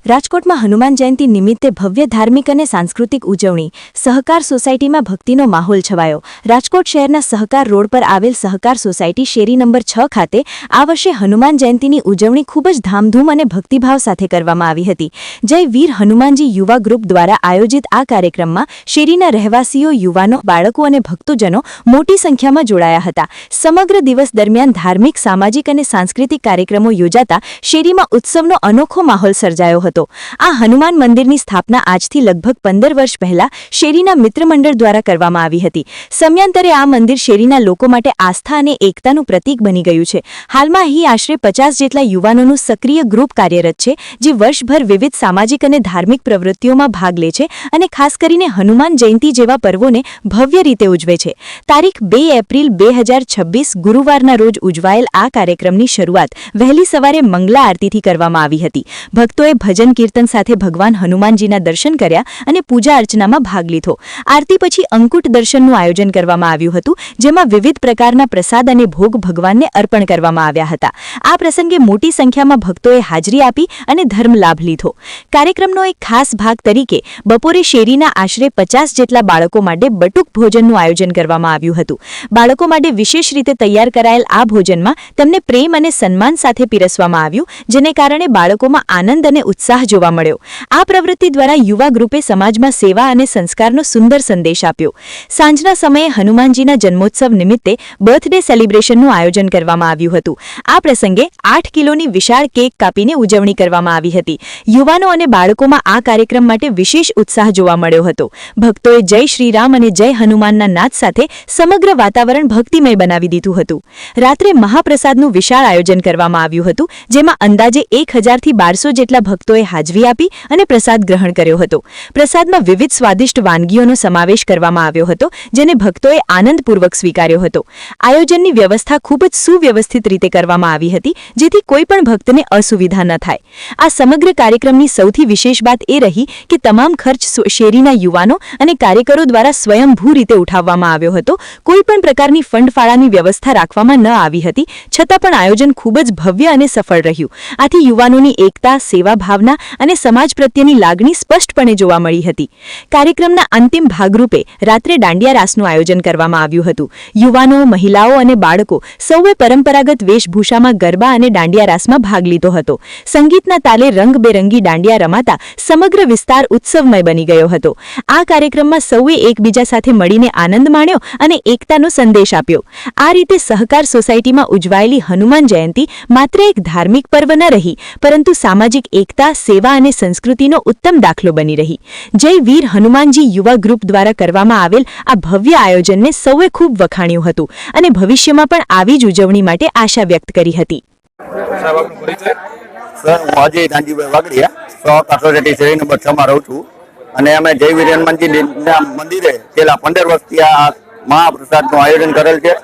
રાજકોટમાં હનુમાન જયંતિ નિમિત્તે ભવ્ય ધાર્મિક અને સાંસ્કૃતિક ઉજવણી સહકાર સોસાયટીમાં ભક્તિનો માહોલ છવાયો। રાજકોટ શહેરના સહકાર રોડ પર આવેલ સહકાર સોસાયટી શેરી નંબર 6 ખાતે આ વર્ષે હનુમાન જયંતિની ઉજવણી ખૂબ જ ધામધૂમ અને ભક્તિભાવ સાથે કરવામાં આવી હતી। જય વીર હનુમાનજી યુવા ગ્રુપ દ્વારા આયોજિત આ કાર્યક્રમમાં શેરીના રહેવાસીઓ, યુવાનો, બાળકો અને ભક્તજનો મોટી સંખ્યામાં જોડાયા હતા। સમગ્ર દિવસ દરમિયાન ધાર્મિક, સામાજિક અને સાંસ્કૃતિક કાર્યક્રમો યોજાતા શેરીમાં ઉત્સવનો અનોખો માહોલ સર્જાયો હતો। આ હનુમાન મંદિરની સ્થાપના આજથી લગભગ 15 વર્ષ પહેલા શેરીના મિત્ર મંડળ દ્વારા કરવામાં આવી હતી। સમયાંતરે આ મંદિર શેરીના લોકો માટે આસ્થા અને એકતાનું પ્રતીક બની ગયું છે। હાલમાં અહીં આશરે 50 જેટલા યુવાનોનું સક્રિય ગ્રુપ કાર્યરત છે, જે વર્ષભર વિવિધ સામાજિક અને ધાર્મિક પ્રવૃત્તિઓમાં ભાગ લે છે અને ખાસ કરીને હનુમાન જયંતિ જેવા પર્વોને ભવ્ય રીતે ઉજવે છે। તારીખ 2 એપ્રિલ 2026 ગુરુવારના રોજ ઉજવાયેલ આ કાર્યક્રમની શરૂઆત વહેલી સવારે મંગલા આરતીથી કરવામાં આવી હતી। ભક્તોએ ભજન કીર્તન સાથે ભગવાન હનુમાનજીના દર્શન કર્યા અને પૂજા અર્ચનામાં ભાગ લીધો। આરતી પછી અંકુટ દર્શનનું આયોજન કરવામાં આવ્યું હતું, જેમાં વિવિધ પ્રકારના પ્રસાદ અને ભોગ ભગવાનને અર્પણ કરવામાં આવ્યા હતા। આ પ્રસંગે મોટી સંખ્યામાં ભક્તોએ હાજરી આપી અને ધર્મ લાભ લીધો। કાર્યક્રમનો એક ખાસ ભાગ તરીકે બપોરે શેરીના આશરે 50 જેટલા બાળકો માટે બટુક ભોજનનું આયોજન કરવામાં આવ્યું હતું। બાળકો માટે વિશેષ રીતે તૈયાર કરાયેલ આ ભોજનમાં તેમને પ્રેમ અને સન્માન સાથે પીરસવામાં આવ્યું, જેને કારણે બાળકોમાં આનંદ અને ઉત્સાહ જોવા મળ્યો। આ પ્રવૃત્તિ દ્વારા યુવા ગ્રુપે સમાજમાં સેવા અને સંસ્કારનો સુંદર સંદેશ આપ્યો। સાંજના સમયે હનુમાનજીના જન્મોત્સવ નિમિત્તે બર્થડે સેલિબ્રેશનનું આયોજન કરવામાં આવ્યું હતું। આ પ્રસંગે 8 કિલોની વિશાળ કેક કાપીને ઉજવણી કરવામાં આવી હતી। યુવાનો અને બાળકોમાં આ કાર્યક્રમ માટે વિશેષ ઉત્સાહ જોવા મળ્યો હતો। ભક્તોએ જય શ્રી રામ અને જય હનુમાનના નાદ સાથે સમગ્ર વાતાવરણ ભક્તિમય બનાવી દીધું હતું। રાત્રે મહાપ્રસાદનું વિશાળ આયોજન કરવામાં આવ્યું હતું, જેમાં અંદાજે 1000 થી 1200 જેટલા ભક્તોએ હાજરી આપી અને પ્રસાદ ગ્રહણ કર્યો હતો। પ્રસાદમાં વિવિધ સ્વાદિષ્ટ વાનગીઓનો સમાવેશ કરવામાં આવ્યો હતો, જેને ભક્તોએ આનંદપૂર્વક સ્વીકાર્યો હતો। આયોજનની વ્યવસ્થા ખૂબ જ સુવ્યવસ્થિત રીતે કરવામાં આવી હતી, જેથી કોઈ પણ ભક્તને અસુવિધા ન થાય। આ સમગ્ર કાર્યક્રમની સૌથી વિશેષ વાત એ રહી કે તમામ ખર્ચ શેરીના યુવાનો અને કાર્યકરો દ્વારા સ્વયંભૂ રીતે ઉઠાવવામાં આવ્યો હતો। કોઈ પણ પ્રકારની ફંડફાળાની વ્યવસ્થા રાખવામાં ન આવી હતી, છતાં પણ આયોજન ખૂબ જ ભવ્ય અને સફળ રહ્યું। આથી યુવાનોની એકતા, સેવા ભાવના અને સમાજ પ્રત્યેની લાગણી સ્પષ્ટપણે જોવા મળી હતી। કાર્યક્રમના અંતિમ ભાગરૂપે રાત્રે દાંડિયા રાસનું આયોજન કરવામાં આવ્યું હતું। યુવાનો, મહિલાઓ અને બાળકો સૌએ પરંપરાગત વેશભૂષામાં ગરબા અને દાંડિયા રાસમાં ભાગ લીધો હતો। સંગીતના તાલે રંગબેરંગી દાંડિયા રમાતા સમગ્ર વિસ્તાર ઉત્સવમય બની ગયો હતો। આ કાર્યક્રમમાં સૌએ એકબીજા સાથે મળીને આનંદ માણ્યો અને એકતાનો સંદેશ આપ્યો। આ રીતે સહકાર સોસાયટીમાં ઉજવાયેલી હનુમાન જયંતિ માત્ર એક ધાર્મિક પર્વ ન રહી, પરંતુ સામાજિક એકતા, સેવા અને સંસ્કૃતિનો ઉત્તમ દાખલો બની રહી। જય વીર હનુમાનજી યુવા ગ્રુપ દ્વારા કરવામાં આવેલ આ ભવ્ય આયોજનને સૌએ ખૂબ વખાણ્યું હતું અને ભવિષ્યમાં પણ આવી જ ઉજવણી માટે આશા વ્યક્ત કરી હતી। સર, હું અજય ધાનજીભાઈ વાગડિયા, સહકાર સોસાયટી શેરી નંબર 6 માં રહું છું અને અમે જય વીર હનુમાનજીના મંદિરે છેલ્લા 15 વર્ષથી આ મહાપ્રસાદનું આયોજન કરેલ છે।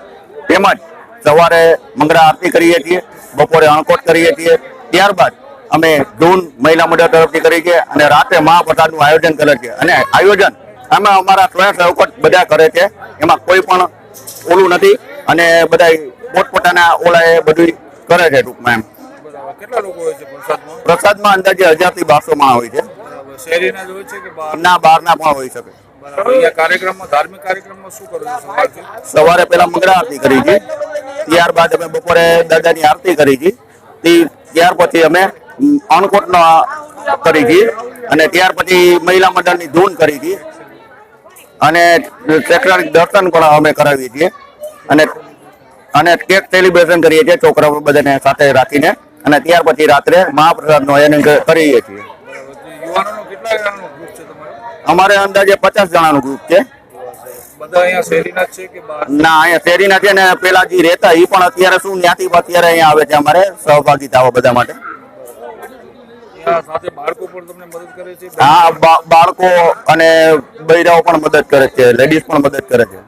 તેમજ સવારે મંગળા આરતી કરીએ છીએ, બપોરે અણકોટ કરીએ છીએ, ત્યારબાદ અમે જૂન મહિલા મંડળ તરફથી કરી છે અને રાત્રે મહાપ્રસાદનું આયોજન કરે છે। અને આયોજન આમાં અમારા સ્વયંસેવકો બધા કરે છે, એમાં કોઈ પણ ઓલું નથી અને બધા પોતપોતાના ઓલાએ બધું કરે છે। ટૂંકમાં કેટલા લોકો હોય છે પ્રસાદમાં અંદાજે 1000 થી 1200 માણસ હોય છે। શહેરીના જ હોય છે કે બહારના પણ હોઈ શકે। કાર્યક્રમમાં, ધાર્મિક કાર્યક્રમમાં શું કરો છો? સવારે પહેલા મંગળા આરતી કરી છે, ત્યારબાદ અમે બપોરે દાદાની આરતી કરી છે, ત્યાર પછી અમે અણકોટનો કરી છે અને ત્યાર પછી મહિલા મંડળની ધૂન કરી છે અને શૈક્ષણિક દર્શન પણ અમે કરાવીએ છીએ અને કેક સેલિબ્રેશન કરીએ છીએ છોકરાઓ બધાને સાથે રાખીને અને ત્યાર પછી રાત્રે મહાપ્રસાદનું આયોજન કરીએ છીએ। યુવાનોનો કેટલા જણાનો ગ્રુપ છે તમારો? અમારે અંદાજે 50 જણાનું ગ્રુપ છે। બધા અહીંયા શેરીના જ છે કે બહાર? ના, અહીંયા શેરીના છે ને પેલા જે રહેતા એ પણ અત્યારે શું ત્યાંથી અત્યારે અહીંયા આવે છે અમારે સહભાગી થવા બધા માટે। સાથે બાળકો પણ તમને મદદ કરે છે? હા, બાળકો અને બૈરાઓ પણ મદદ કરે છે, લેડીઝ પણ મદદ કરે છે।